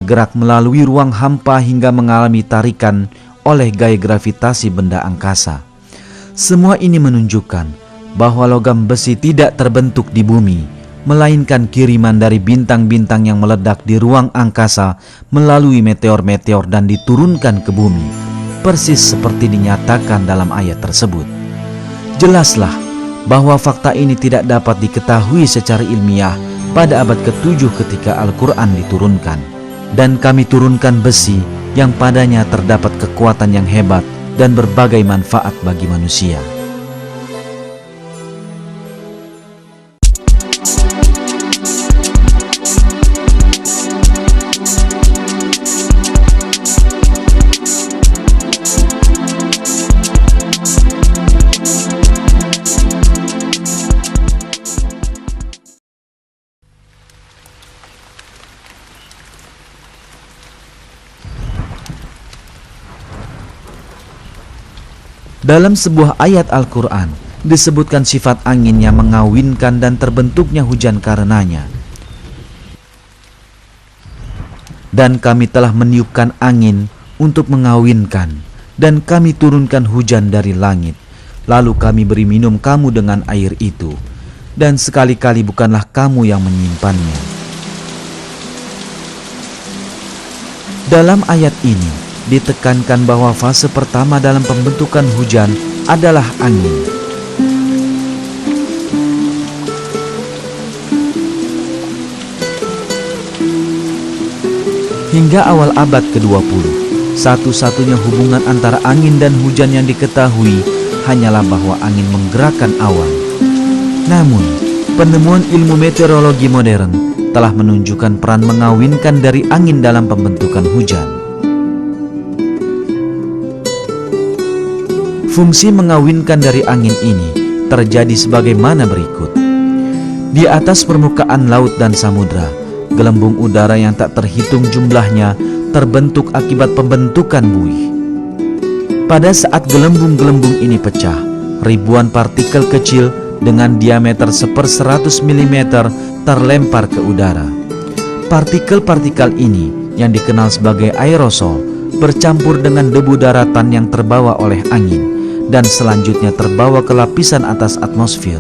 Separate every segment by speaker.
Speaker 1: gerak melalui ruang hampa hingga mengalami tarikan oleh gaya gravitasi benda angkasa. Semua ini menunjukkan bahwa logam besi tidak terbentuk di bumi, melainkan kiriman dari bintang-bintang yang meledak di ruang angkasa melalui meteor-meteor dan diturunkan ke bumi, persis seperti dinyatakan dalam ayat tersebut. Jelaslah bahwa fakta ini tidak dapat diketahui secara ilmiah pada abad ke-7 ketika Al-Quran diturunkan. Dan kami turunkan besi yang padanya terdapat kekuatan yang hebat dan berbagai manfaat bagi manusia. Dalam sebuah ayat Al-Quran disebutkan sifat angin yang mengawinkan dan terbentuknya hujan karenanya. Dan kami telah meniupkan angin untuk mengawinkan, dan kami turunkan hujan dari langit, lalu kami beri minum kamu dengan air itu, dan sekali-kali bukanlah kamu yang menyimpannya. Dalam ayat ini ditekankan bahwa fase pertama dalam pembentukan hujan adalah angin. Hingga awal abad ke-20, satu-satunya hubungan antara angin dan hujan yang diketahui hanyalah bahwa angin menggerakkan awan. Namun, penemuan ilmu meteorologi modern telah menunjukkan peran mengawinkan dari angin dalam pembentukan hujan. Fungsi mengawinkan dari angin ini terjadi sebagaimana berikut. Di atas permukaan laut dan samudra, gelembung udara yang tak terhitung jumlahnya terbentuk akibat pembentukan buih. Pada saat gelembung-gelembung ini pecah, ribuan partikel kecil dengan diameter 1/100 mm terlempar ke udara. Partikel-partikel ini yang dikenal sebagai aerosol bercampur dengan debu daratan yang terbawa oleh angin dan selanjutnya terbawa ke lapisan atas atmosfer.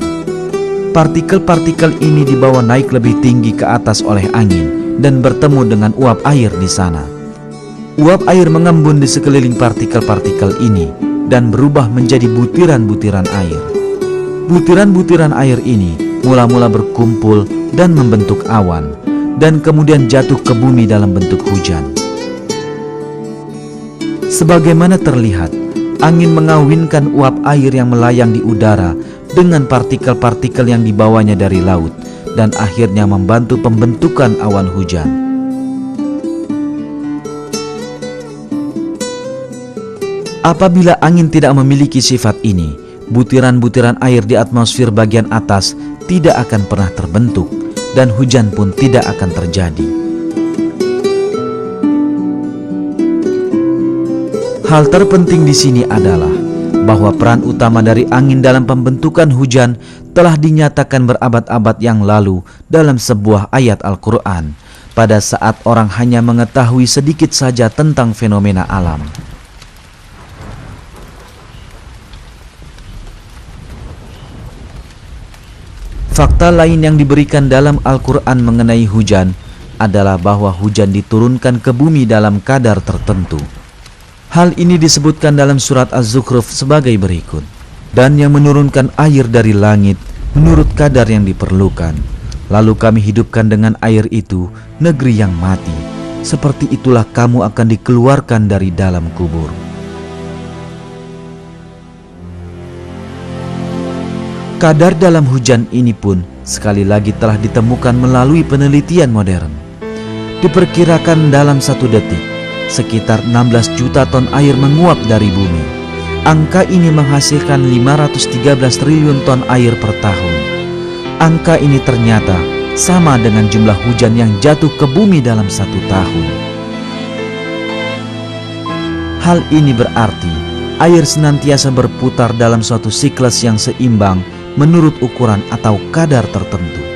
Speaker 1: Partikel-partikel ini dibawa naik lebih tinggi ke atas oleh angin dan bertemu dengan uap air di sana. Uap air mengembun di sekeliling partikel-partikel ini dan berubah menjadi butiran-butiran air. Butiran-butiran air ini mula-mula berkumpul dan membentuk awan, dan kemudian jatuh ke bumi dalam bentuk hujan. Sebagaimana terlihat, angin mengawinkan uap air yang melayang di udara dengan partikel-partikel yang dibawanya dari laut dan akhirnya membantu pembentukan awan hujan. Apabila angin tidak memiliki sifat ini, butiran-butiran air di atmosfer bagian atas tidak akan pernah terbentuk dan hujan pun tidak akan terjadi. Hal terpenting di sini adalah bahwa peran utama dari angin dalam pembentukan hujan telah dinyatakan berabad-abad yang lalu dalam sebuah ayat Al-Quran pada saat orang hanya mengetahui sedikit saja tentang fenomena alam. Fakta lain yang diberikan dalam Al-Quran mengenai hujan adalah bahwa hujan diturunkan ke bumi dalam kadar tertentu. Hal ini disebutkan dalam surat Az-Zukhruf sebagai berikut. Dan yang menurunkan air dari langit menurut kadar yang diperlukan. Lalu kami hidupkan dengan air itu negeri yang mati. Seperti itulah kamu akan dikeluarkan dari dalam kubur. Kadar dalam hujan ini pun sekali lagi telah ditemukan melalui penelitian modern. Diperkirakan dalam 1 detik sekitar 16 juta ton air menguap dari bumi. Angka ini menghasilkan 513 triliun ton air per tahun. Angka ini ternyata sama dengan jumlah hujan yang jatuh ke bumi dalam 1 tahun. Hal ini berarti air senantiasa berputar dalam suatu siklus yang seimbang menurut ukuran atau kadar tertentu.